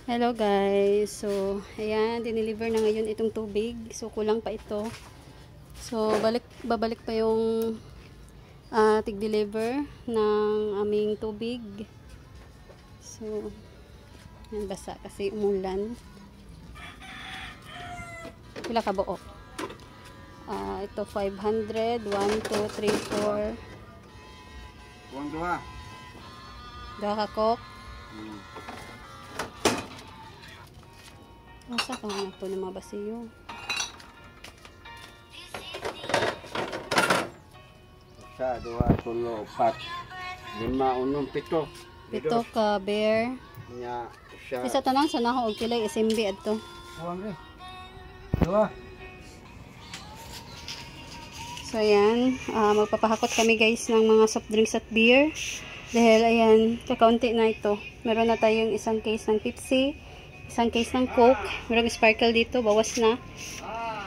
Hello guys. So, ayan, dineliver na ngayon itong tubig. So, kulang pa ito. So, babalik pa yung tig-deliver ng aming tubig. So, yan, basa kasi umulan. Pila ka buo? Ito 500, 1, 2, 3, 4. Buang dua. Duha ka kok. Masa ka nga ito na mabasiyo? Isa, dua, tulo, upat, lima, unong, pito. Pito ka bear. Nya, isa. Isa tanang sa naho og kilay SMB adto. Buang rin. Dua. So ayan, magpapahakot kami guys ng mga soft drinks at beer. Dahil ayan, kakaunti na ito. Meron na tayong isang case ng Pepsi, isang case ng Coke, merong sparkle dito, bawas na.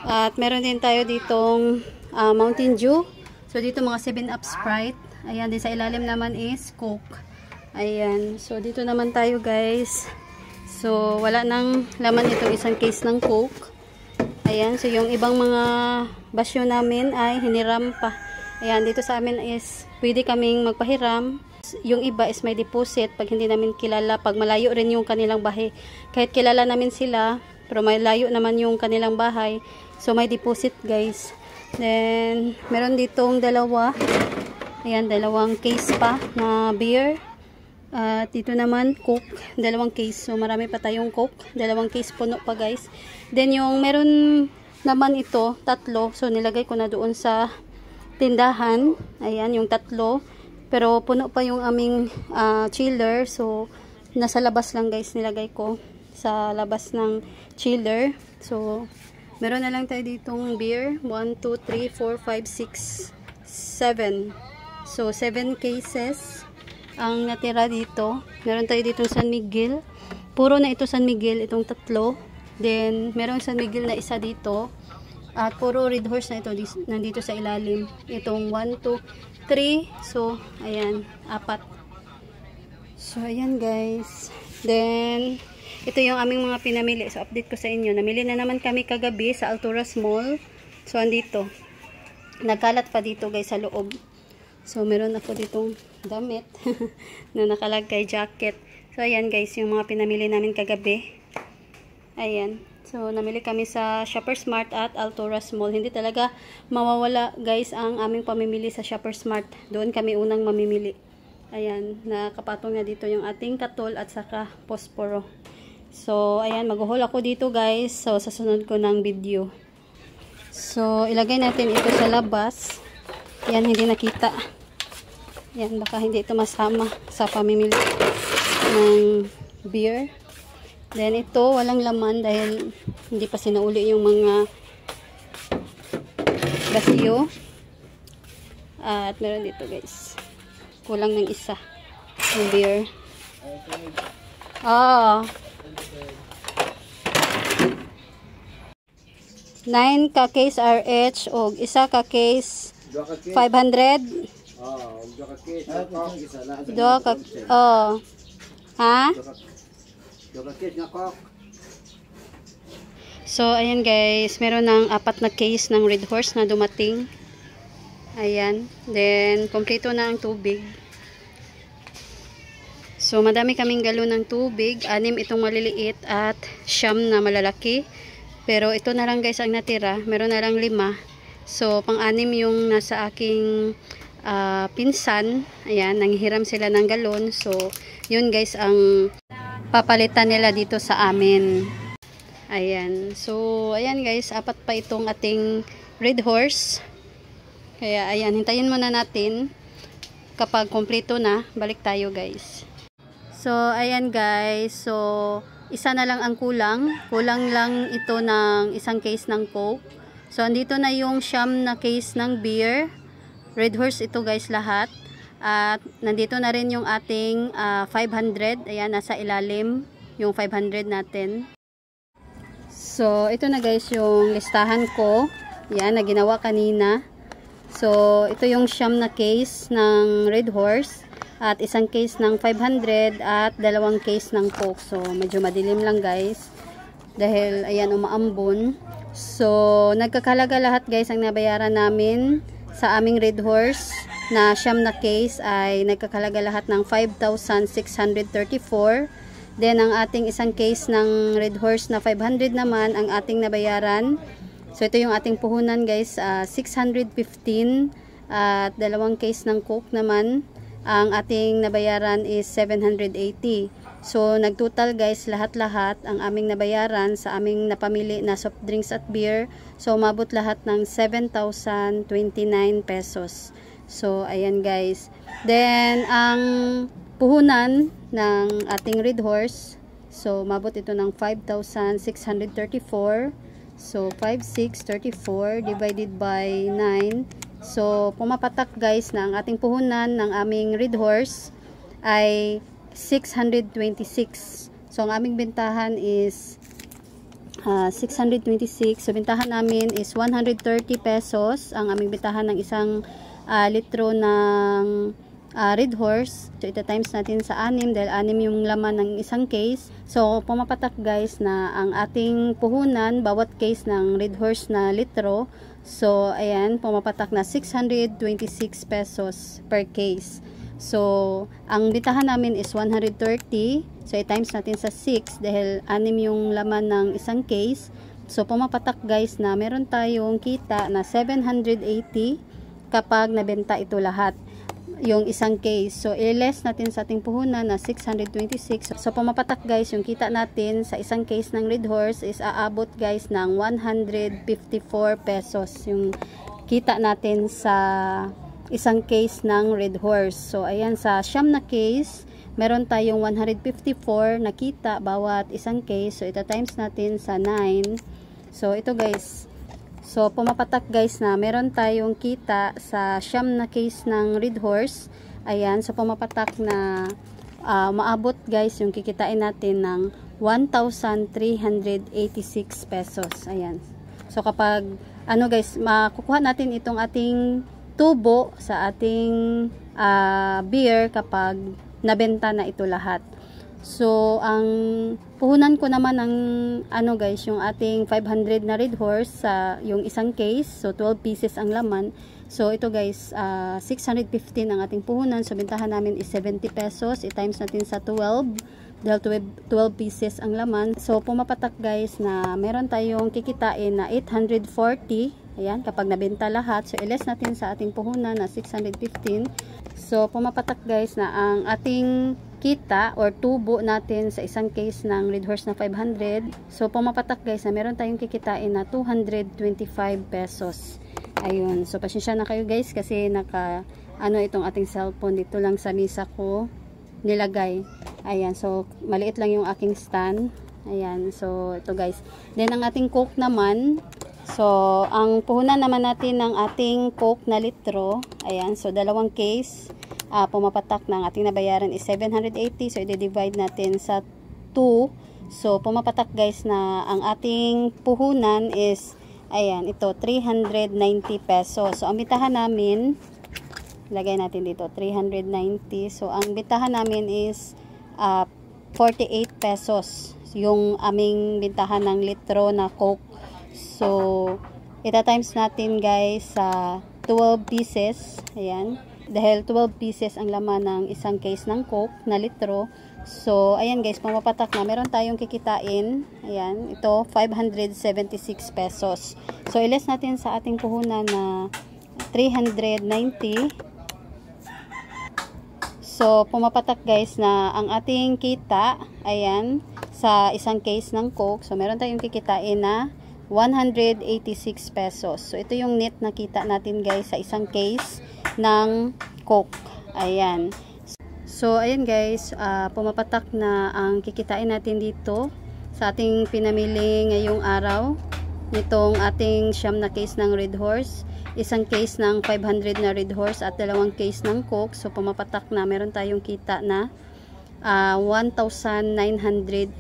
At meron din tayo ditong Mountain Dew. So dito mga 7-Up Sprite. Ayan, din sa ilalim naman is Coke. Ayan, so dito naman tayo guys. So wala nang laman itong isang case ng Coke. Ayan, so yung ibang mga basyo namin ay hiniram pa. Ayan, dito sa amin is pwede kaming magpahiram. Yung iba is may deposit pag hindi namin kilala, pag malayo rin yung kanilang bahay. Kahit kilala namin sila, pero malayo naman yung kanilang bahay. So may deposit guys. Then, meron ditong dalawa. Ayan, dalawang case pa na beer. At dito naman, Coke, dalawang case. So, marami pa tayong Coke. Dalawang case puno pa, guys. Then, yung meron naman ito, tatlo. So, nilagay ko na doon sa tindahan. Ayan, yung tatlo. Pero, puno pa yung aming chiller. So, nasa labas lang, guys, nilagay ko sa labas ng chiller. So, meron na lang tayo ditong beer. 1, 2, 3, 4, 5, 6, 7. So, 7 cases ang natira dito. Meron tayo dito San Miguel. Puro na ito San Miguel, itong tatlo. Then, merong San Miguel na isa dito. At puro Red Horse na ito, nandito sa ilalim. Itong 1, 2, 3. So, ayan, 4. So, ayan guys. Then, ito yung aming mga pinamili. So, update ko sa inyo. Namili na naman kami kagabi sa Alturas Mall. So, andito. Nagkalat pa dito guys sa loob. So, meron ako ditong damit na nakalagay jacket. So, ayan guys, yung mga pinamili namin kagabi. Ayan. So, namili kami sa Shoppers Mart at Alturas Mall. Hindi talaga mawawala guys ang aming pamimili sa Shoppers Mart. Doon kami unang mamimili. Ayan, nakapatong na dito yung ating katol at saka posporo. So, ayan, mag-haul ako dito guys. So, sa sunod ko ng video. So, ilagay natin ito sa labas. Ayan, hindi nakita. Yan, baka hindi ito masama sa pamimili ng beer. Then ito, walang laman dahil hindi pa sinauli yung mga basiyo. At meron dito guys. Kulang ng isa. Yung beer. Ah. 9 ka case RH o isa ka case 500. Dua ka ha? So ayan guys, meron ng 4 na case ng Red Horse na dumating. Ayan, then kompleto na ang tubig. So madami kaming galon ng tubig, 6 itong maliliit at 9 na malalaki. Pero ito na lang guys ang natira, meron na lang 5. So pang-6 yung nasa aking pinsan. Ayan, nanghihiram sila ng galon. So, yun guys ang papalitan nila dito sa amin. Ayan. So, ayan guys, 4 pa itong ating Red Horse. Kaya, ayan, hintayin muna natin. Kapag kompleto na, balik tayo guys. So, ayan guys. So, isa na lang ang kulang. Kulang lang ito ng isang case ng Coke. So, andito na yung 9 na case ng beer. Red Horse ito guys lahat. At nandito na rin yung ating 500. Ayan, nasa ilalim yung 500 natin. So, ito na guys yung listahan ko. Ayan, na ginawa kanina. So, ito yung 9 na case ng Red Horse. at isang case ng 500 at dalawang case ng Coke. So medyo madilim lang guys dahil ayan umaambon. So nagkakalaga lahat guys ang nabayaran namin sa aming Red Horse na siyam na case ay nagkakalaga lahat ng 5,634. Then ang ating isang case ng Red Horse na 500 naman ang ating nabayaran. So ito yung ating puhunan guys, 615 at dalawang case ng Coke naman ang ating nabayaran is 780. So nagtotal guys lahat-lahat ang aming nabayaran sa aming napamili na soft drinks at beer. So umabot lahat ng 7,029 pesos. So ayan guys. Then ang puhunan ng ating Red Horse, so umabot ito ng 5,634. So 5,634 divided by 9. So pumapatak guys na ang ating puhunan ng aming Red Horse ay 626. So ang aming bentahan is 626. So bentahan namin is 130 pesos. Ang aming bentahan ng isang litro ng Red Horse. So ito times natin sa 6 dahil 6 yung laman ng isang case. So pumapatak guys na ang ating puhunan bawat case ng Red Horse na litro. So ayan, pumapatak na 626 pesos per case. So ang bitahan namin is 130. So i-times natin sa 6 dahil 6 yung laman ng isang case. So pumapatak guys na meron tayong kita na 780 kapag nabenta ito lahat yung isang case. So i-less natin sa ating puhunan na 626. So pumapatak guys yung kita natin sa isang case ng Red Horse is aabot guys ng 154 pesos yung kita natin sa isang case ng Red Horse. So ayan, sa siyam na case meron tayong 154 na kita bawat isang case. So ito times natin sa 9. So ito guys, so pumapatak guys na meron tayong kita sa siyam na case ng Red Horse. Ayan, so pumapatak na maabot guys yung kikitain natin ng 1,386 pesos. Ayan. So kapag ano guys, makukuha natin itong ating tubo sa ating beer kapag nabenta na ito lahat. So ang puhunan ko naman ng ano guys, yung ating 500 na Red Horse sa yung isang case. So 12 pieces ang laman. So ito guys, 615 ang ating puhunan. So bentahan namin is 70 pesos. I-times natin sa 12 dahil 12 pieces ang laman. So pumapatak guys na meron tayong kikitain na 840. Ayan, kapag nabenta lahat. So i-less natin sa ating puhunan na 615. So pumapatak guys na ang ating kita or tubo natin sa isang case ng Red Horse na 500. So pumapatak guys na meron tayong kikitain na 225 pesos. Ayun. So pasensya na kayo guys kasi naka ano itong ating cellphone dito lang sa misa ko nilagay. Ayan. So maliit lang yung aking stand. Ayan. So ito guys. Then ang ating Coke naman. So ang puhunan naman natin ng ating Coke na litro. Ayan. So dalawang case. Pumapatak ng ating nabayaran is 780. So i-divide natin sa 2. So pumapatak guys na ang ating puhunan is ayan, ito 390 pesos. So ang bitahan namin, lagay natin dito 390. So ang bitahan namin is 48 pesos yung aming bintahan ng litro na Coke. So ita times natin guys sa 12 pieces. Ayan, dahil 12 pieces ang laman ng isang case ng Coke na litro. So ayan guys, pumapatak na meron tayong kikitain. Ayan, ito 576 pesos. So i-less natin sa ating puhunan na 390. So pumapatak guys na ang ating kita, ayan, sa isang case ng Coke. So meron tayong kikitain na 186 pesos. So ito yung net na kita natin guys sa isang case ng Coke. Ayan. So ayan guys, pumapatak na ang kikitain natin dito sa ating pinamili ngayong araw nitong ating siyam na case ng Red Horse, isang case ng 500 na Red Horse at dalawang case ng Coke. So pumapatak na meron tayong kita na 1,983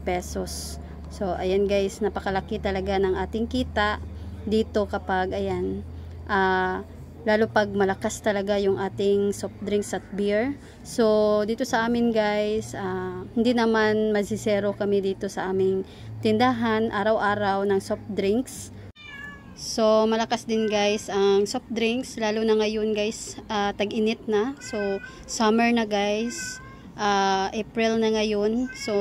pesos. So ayan guys, napakalaki talaga ng ating kita dito kapag ayan lalo pag malakas talaga yung ating soft drinks at beer. So dito sa amin guys, hindi naman mazisero kami dito sa aming tindahan araw-araw ng soft drinks. So malakas din guys ang soft drinks, lalo na ngayon guys, tag-init na. So summer na guys, April na ngayon. So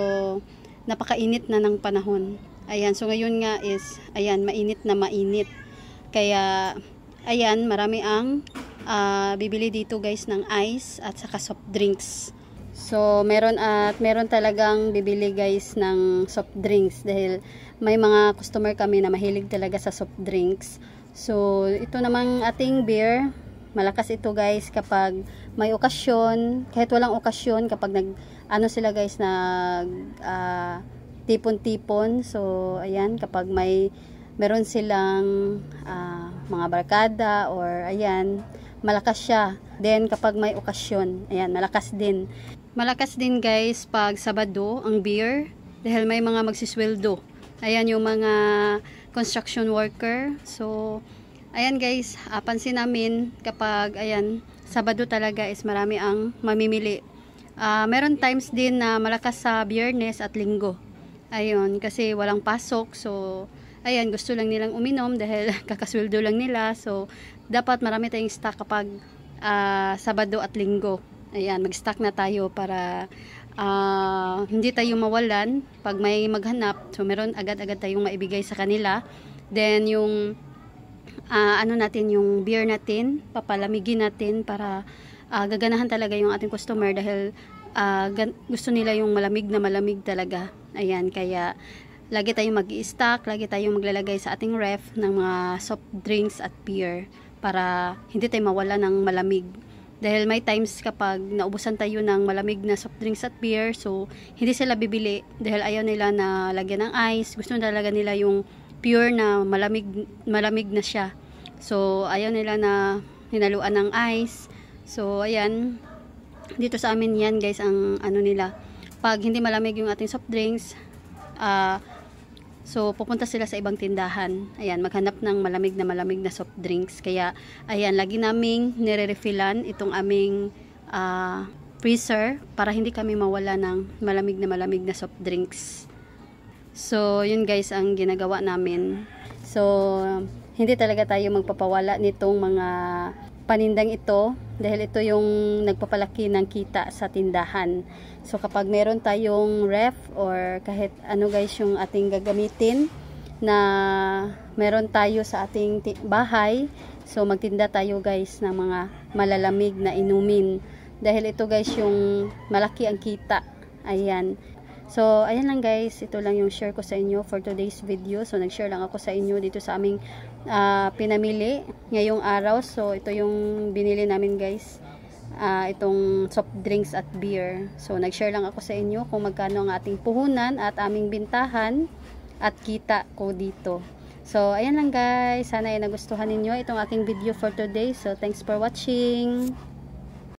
napakainit na ng panahon. Ayan, so ngayon nga is, ayan, mainit na mainit. Kaya ayan, marami ang bibili dito guys ng ice at saka soft drinks. So meron talagang bibili guys ng soft drinks dahil may mga customer kami na mahilig talaga sa soft drinks. So ito namang ating beer, malakas ito guys kapag may okasyon, kahit walang okasyon, kapag sila guys tipon-tipon. So ayan, kapag meron silang mga barkada or ayan, malakas siya. Then kapag may okasyon, ayan, malakas din. Malakas din guys pag Sabado ang beer dahil may mga magsisweldo. Ayan yung mga construction worker. So ayan guys, pansin namin kapag ayan, Sabado talaga is marami ang mamimili. Meron times din na malakas sa Biyernes at Linggo. Ayun, kasi walang pasok. So ayan, gusto lang nilang uminom dahil kakasweldo lang nila. So dapat marami tayong stock kapag Sabado at Linggo. Ayan, mag-stock na tayo para hindi tayo mawalan pag may maghanap. So meron agad-agad tayong maibigay sa kanila. Then yung yung beer natin, papalamigin natin para gaganahan talaga yung ating customer dahil gusto nila yung malamig na malamig talaga. Ayan, kaya lagi tayong mag-i-stock, lagi tayong maglalagay sa ating ref ng mga soft drinks at beer para hindi tayo mawala ng malamig. Dahil may times kapag naubusan tayo ng malamig na soft drinks at beer, so hindi sila bibili dahil ayaw nila na lagyan ng ice. Gusto talaga nila yung pure na malamig na siya. So ayaw nila na hinaluan ng ice. So ayan, dito sa amin yan guys ang nila. Pag hindi malamig yung ating soft drinks, so pupunta sila sa ibang tindahan. Ayan, maghanap ng malamig na soft drinks. Kaya ayan, lagi naming nire-refillan itong aming freezer para hindi kami mawala ng malamig na soft drinks. So yun guys ang ginagawa namin. So hindi talaga tayo magpapawala nitong mga panindang ito dahil ito yung nagpapalaki ng kita sa tindahan. So kapag meron tayong ref or kahit ano guys yung ating gagamitin na meron tayo sa ating bahay, so magtinda tayo guys ng mga malalamig na inumin dahil ito guys yung malaki ang kita. Ayan. So ayan lang guys, ito lang yung share ko sa inyo for today's video. So nag-share lang ako sa inyo dito sa aming pinamili ngayong araw. So ito yung binili namin guys, itong soft drinks at beer. So nag-share lang ako sa inyo kung magkano ang ating puhunan at aming bintahan at kita ko dito. So ayan lang guys, sana ay nagustuhan ninyo itong aking video for today. So thanks for watching.